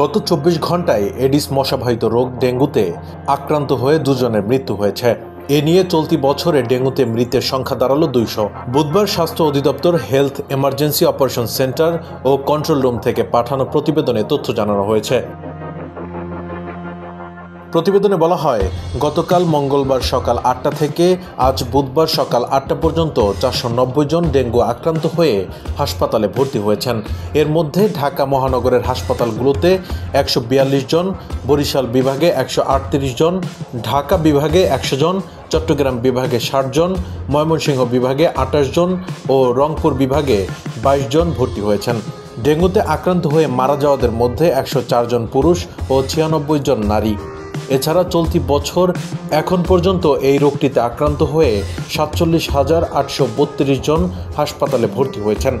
গত ২৪ ঘন্টায় এডিস মশাবাহিত রোগ ডেঙ্গুতে আক্রান্ত হয়ে দুজনের মৃত্যু হয়েছে। এ নিয়ে চলতি বছরে ডেঙ্গুতে মৃতের সংখ্যা দাঁড়ালো ২০০। বুধবার স্বাস্থ্য অধিদপ্তর হেলথ এমার্জেন্সি অপারেশন সেন্টার ও কন্ট্রোল রুম থেকে পাঠানো প্রতিবেদনে তথ্য জানানো হয়েছে। প্রতিবেদনে বলা হয়, গতকাল মঙ্গলবার সকাল ৮টা থেকে আজ বুধবার সকাল ৮টা পর্যন্ত ৪৯০ জন ডেঙ্গু আক্রান্ত হয়ে হাসপাতালে ভর্তি হয়েছেন। এর মধ্যে ঢাকা মহানগরের হাসপাতালগুলোতে ১৪২ জন, বরিশাল বিভাগে ১৩৮ জন, ঢাকা বিভাগে ১০০ জন, চট্টগ্রাম বিভাগে ৬০ জন, ময়মনসিংহ বিভাগে ২৮ জন ও রংপুর বিভাগে ২২ জন ভর্তি হয়েছেন। ডেঙ্গুতে আক্রান্ত হয়ে মারা যাওয়াদের মধ্যে ১০৪ জন পুরুষ ও ৯৬ জন নারী। এছাড়া চলতি বছর এখন পর্যন্ত এই রোগটিতে আক্রান্ত হয়ে ৪৭,৮৩২ জন হাসপাতালে ভর্তি হয়েছেন।